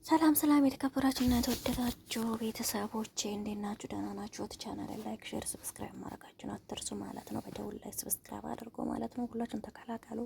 ሰላም ሰላም የተከበራችሁና የተወደዳችሁ ቤተሰቦቼ እንዴት ናችሁ? ደህና ናችሁ? ቻናል ላይክ፣ ሼር፣ ሰብስክራይብ ማድረጋችሁን አትርሱ ማለት ነው። በደውል ላይ ሰብስክራይብ አድርጎ ማለት ነው። ሁላችሁም ተቀላቀሉ።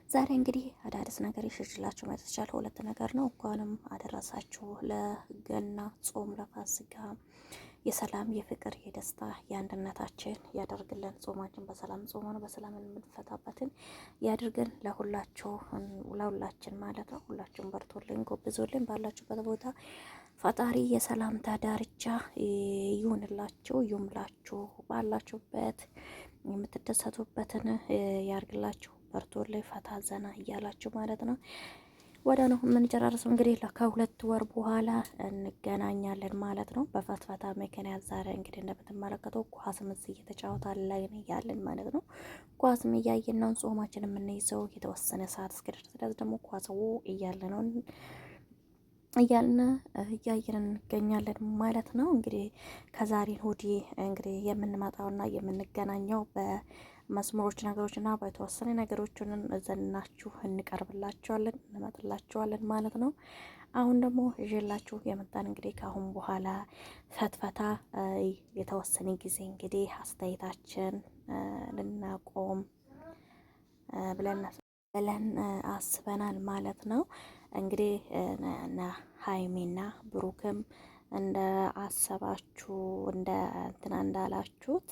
ዛሬ እንግዲህ አዳዲስ ነገር ይሽላችሁ መጥቻለሁ። ሁለት ነገር ነው። እንኳንም አደረሳችሁ ለገና ጾም ለፋሲካ የሰላም የፍቅር የደስታ የአንድነታችን ያደርግልን። ጾማችን በሰላም ጾመን በሰላም የምንፈታበትን ያድርገን ለሁላችን ማለት ነው። ሁላችሁም በርቶልን ጎብዞልን ባላችሁበት ቦታ ፈጣሪ የሰላምታ ዳርቻ ይሁንላችሁ ይሁንላችሁ። ባላችሁበት የምትደሰቱበትን ያርግላችሁ። በርቶልን ፈታ ዘና እያላችሁ ማለት ነው። ወደ ነው የምንጨራርሰው እንግዲህ ከሁለት ወር በኋላ እንገናኛለን ማለት ነው። በፈትፈታ ምክንያት ዛሬ እንግዲህ እንደምትመለከተው ኳስም እዚህ እየተጫወታን ላይ ያለን ማለት ነው። ኳስም እያየን ነው ጾማችን የምንይዘው የተወሰነ ሰዓት እስከደረሰ ድረስ ደግሞ ኳስው እያለ ነው እያየን እንገኛለን ማለት ነው። እንግዲህ ከዛሬ ወዲህ እንግዲህ የምንመጣውና የምንገናኘው በመስመሮች ነገሮችና በተወሰነ ነገሮችን ዘናችሁ እንቀርብላችኋለን እንመጥላችኋለን ማለት ነው። አሁን ደግሞ ይዤላችሁ የመጣን እንግዲህ ከአሁን በኋላ ፈትፈታ የተወሰነ ጊዜ እንግዲህ አስተያየታችን ልናቆም ብለን አስበናል ማለት ነው። እንግዲህ ሀይሚና ብሩክም እንደ አሰባችሁ እንደ እንትና እንዳላችሁት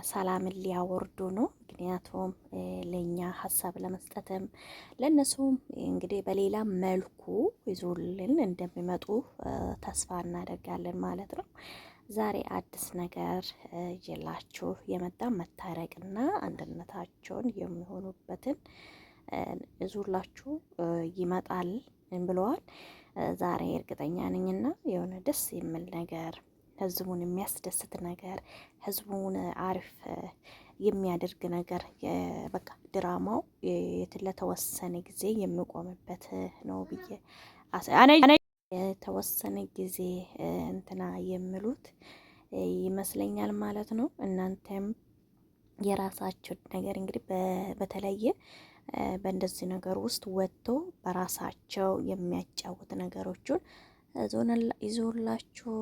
ሰላምን ሊያወርዱ ነው። ምክንያቱም ለኛ ሀሳብ ለመስጠትም ለነሱም እንግዲህ በሌላ መልኩ ይዞልን እንደሚመጡ ተስፋ እናደርጋለን ማለት ነው። ዛሬ አዲስ ነገር ይላችሁ የመጣ መታረቅና አንድነታቸውን የሚሆኑበትን ይዞላችሁ ይመጣል ብለዋል። ዛሬ እርግጠኛ ነኝና የሆነ ደስ የሚል ነገር ህዝቡን የሚያስደስት ነገር ህዝቡን አሪፍ የሚያደርግ ነገር በቃ ድራማው ለተወሰነ ጊዜ የሚቆምበት ነው ብዬ የተወሰነ ጊዜ እንትና የሚሉት ይመስለኛል ማለት ነው። እናንተም የራሳችሁን ነገር እንግዲህ በተለየ በእንደዚህ ነገር ውስጥ ወጥቶ በራሳቸው የሚያጫውት ነገሮችን ይዞላችሁ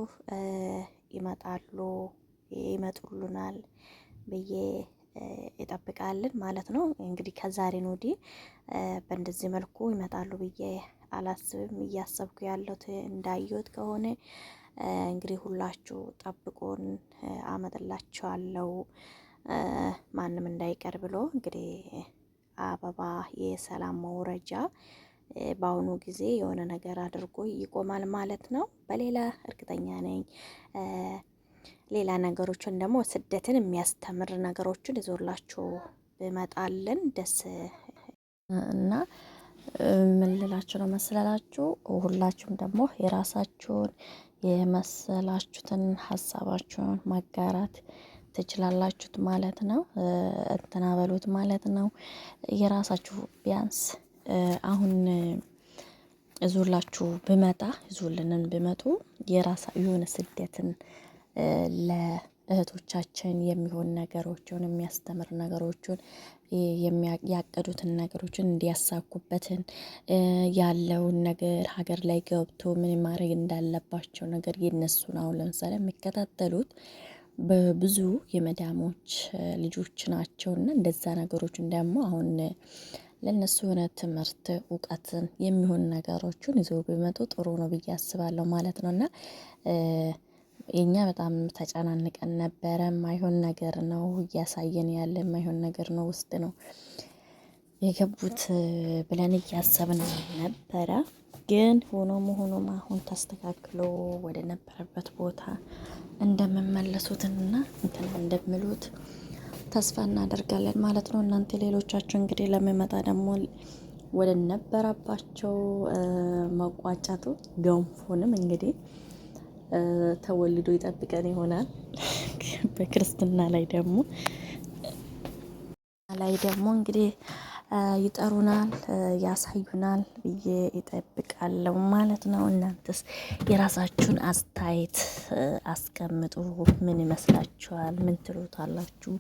ይመጡልናል ብዬ ይጠብቃልን ማለት ነው። እንግዲህ ከዛሬን ወዲህ በእንደዚህ መልኩ ይመጣሉ ብዬ አላስብም። እያሰብኩ ያለሁት እንዳየሁት ከሆነ እንግዲህ ሁላችሁ ጠብቁን አመጥላችኋለሁ ማንም እንዳይቀር ብሎ እንግዲህ አበባ የሰላም መውረጃ በአሁኑ ጊዜ የሆነ ነገር አድርጎ ይቆማል ማለት ነው። በሌላ እርግጠኛ ነኝ። ሌላ ነገሮችን ደግሞ ስደትን የሚያስተምር ነገሮችን ይዞላችሁ ብመጣልን ደስ እና ምን ልላችሁ ነው መሰላችሁ? ሁላችሁም ደግሞ የራሳችሁን የመሰላችሁትን ሀሳባችሁን ማጋራት ትችላላችሁት ማለት ነው። እንትና በሉት ማለት ነው። የራሳችሁ ቢያንስ አሁን እዞላችሁ ብመጣ ይዞልንን ብመጡ የሆነ ስደትን ለእህቶቻችን የሚሆን ነገሮችን የሚያስተምር ነገሮችን ያቀዱትን ነገሮችን እንዲያሳኩበትን ያለውን ነገር ሀገር ላይ ገብቶ ምን ማድረግ እንዳለባቸው ነገር የነሱን አሁን ለምሳሌ የሚከታተሉት በብዙ የመዳሞች ልጆች ናቸውና እንደዛ ነገሮችን ደግሞ አሁን ለነሱ የሆነ ትምህርት እውቀትን የሚሆን ነገሮችን ይዞ ቢመጡ ጥሩ ነው ብዬ አስባለሁ ማለት ነውና የኛ በጣም ተጨናንቀን ነበረ። ማይሆን ነገር ነው እያሳየን ያለ ማይሆን ነገር ነው ውስጥ ነው የገቡት ብለን እያሰብን ነበረ። ግን ሆኖም አሁን ተስተካክሎ ወደ ነበረበት ቦታ እንደምመለሱትና እንትን እንደምሉት ተስፋ እናደርጋለን ማለት ነው። እናንተ ሌሎቻችሁ እንግዲህ ለሚመጣ ደግሞ ወደ ነበረባቸው መቋጫቱ ገንፎንም እንግዲህ ተወልዶ ይጠብቀን ይሆናል። በክርስትና ላይ ደግሞ እንግዲህ ይጠሩናል፣ ያሳዩናል ብዬ ይጠብቃለሁ ማለት ነው። እናንተስ የራሳችሁን አስተያየት አስቀምጡ። ምን ይመስላችኋል? ምን ትሉታላችሁ?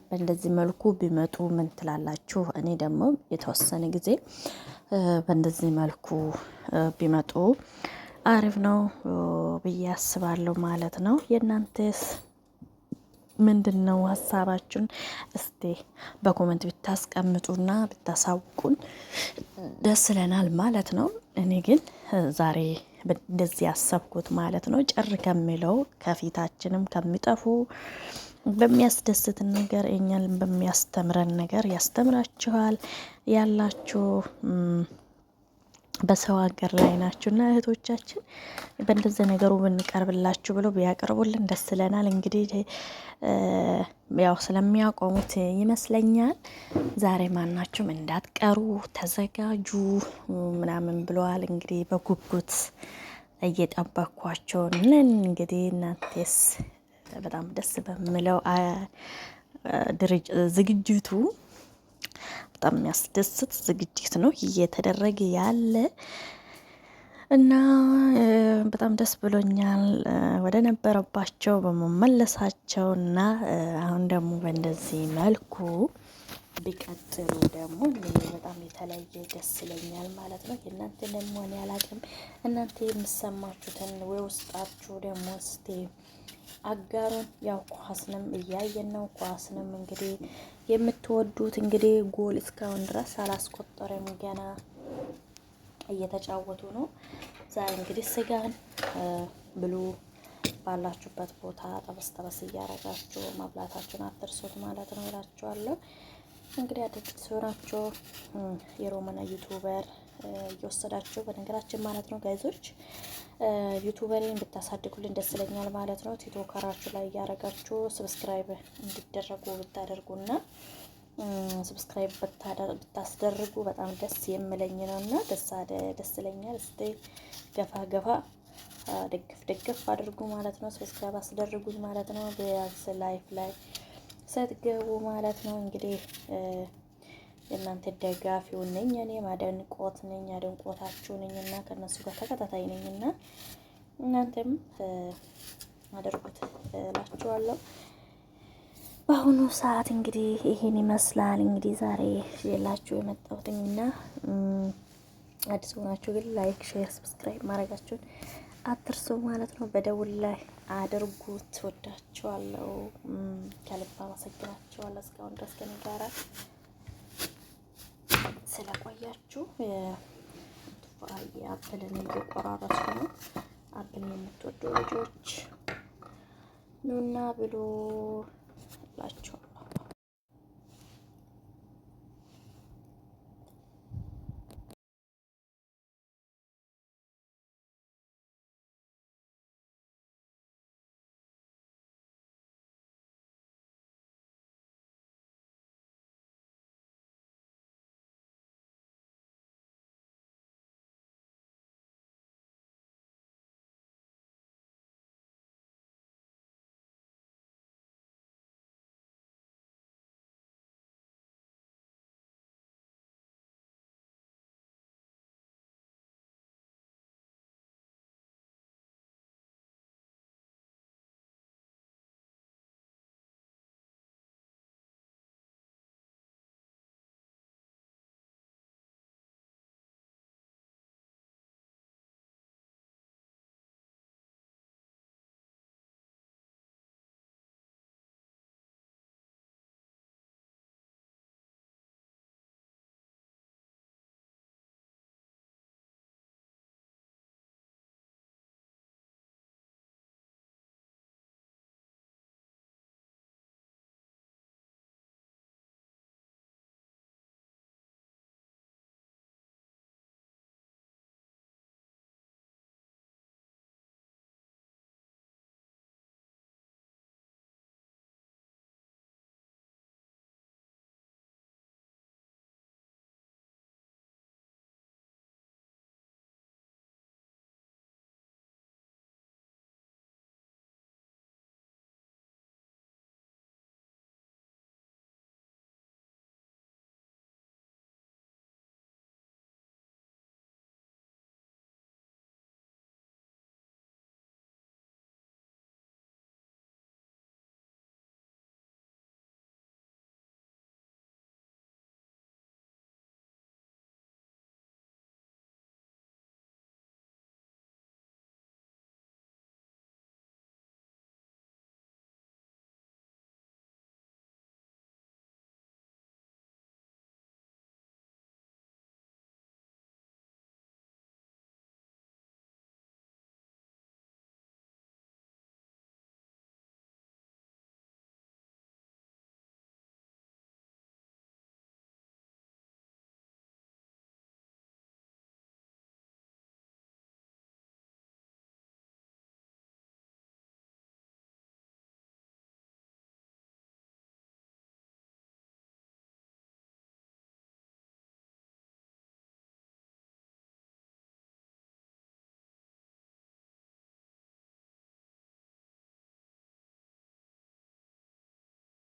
በእንደዚህ መልኩ ቢመጡ ምን ትላላችሁ? እኔ ደግሞ የተወሰነ ጊዜ በእንደዚህ መልኩ ቢመጡ አሪፍ ነው ብዬ አስባለሁ ማለት ነው። የእናንተስ ምንድን ነው ሀሳባችሁን? እስቲ በኮመንት ብታስቀምጡና ብታሳውቁን ደስ ይለናል ማለት ነው። እኔ ግን ዛሬ እንደዚህ ያሰብኩት ማለት ነው ጭር ከሚለው ከፊታችንም ከሚጠፉ በሚያስደስትን ነገር እኛን በሚያስተምረን ነገር ያስተምራችኋል ያላችሁ በሰው ሀገር ላይ ናችሁና እህቶቻችን በእንደዚህ ነገሩ ብንቀርብላችሁ ብሎ ቢያቀርቡልን ደስ ይለናል። እንግዲህ ያው ስለሚያቆሙት ይመስለኛል ዛሬ ማናችሁም እንዳትቀሩ ተዘጋጁ ምናምን ብለዋል። እንግዲህ በጉጉት እየጠበኳቸው ነን። እንግዲህ እናንተስ በጣም ደስ በሚለው ዝግጅቱ በጣም የሚያስደስት ዝግጅት ነው እየተደረገ ያለ እና በጣም ደስ ብሎኛል ወደ ነበረባቸው በመመለሳቸው እና አሁን ደግሞ በእንደዚህ መልኩ ቢቀጥሉ ደግሞ በጣም የተለየ ደስ ይለኛል ማለት ነው። የእናንተ ደግሞ እኔ አላቅም። እናንተ የምሰማችሁትን ወይ ውስጣችሁ ደግሞ እስቲ አጋሩን። ያው ኳስንም እያየን ነው። ኳስንም እንግዲህ የምትወዱት እንግዲህ ጎል እስካሁን ድረስ አላስቆጠረም፣ ገና እየተጫወቱ ነው። ዛሬ እንግዲህ ስጋን ብሉ ባላችሁበት ቦታ ጠበስ ጠበስ እያረጋችሁ መብላታችሁን አትርሱት ማለት ነው እላችኋለሁ። እንግዲህ አዲስ ሆናችሁ የሮማና ዩቲዩበር እየወሰዳችሁ በነገራችን ማለት ነው ጋይዞች ዩቲዩበሬን ብታሳድጉልን ደስ ይለኛል ማለት ነው። ቲክቶከራችሁ ላይ እያረጋችሁ ሰብስክራይብ እንዲደረጉ ብታደርጉና ሰብስክራይብ ብታስደርጉ በጣም ደስ የምለኝ ነውና ደስ ይለኛል። እስቲ ገፋ ገፋ ደግፍ አድርጉ ማለት ነው። ሰብስክራይብ አስደርጉኝ ማለት ነው። ቢያንስ ላይፍ ላይ ስትገቡ ማለት ነው። እንግዲህ የእናንተ ደጋፊው ነኝ እኔ ማደንቆት ነኝ አደንቆታችሁ ነኝና ከነሱ ጋር ተከታታይ ነኝና እናንተም አድርጉት እላችኋለሁ። በአሁኑ ሰዓት እንግዲህ ይሄን ይመስላል። እንግዲህ ዛሬ ይዤላችሁ የመጣሁትና አዲስ ሆናችሁ ግን ላይክ፣ ሼር፣ ሰብስክራይብ ማድረጋችሁን አትርሱ ማለት ነው። በደውል ላይ አድርጉት። ወዳችኋለሁ፣ ከልብ አመሰግናችኋለሁ እስካሁን ድረስ ከኔ ጋራ ስለቆያችሁ። አፕልን እየቆራረሱ ነው። አፕልን የምትወዱ ልጆች ኑና ብሎ ላችሁ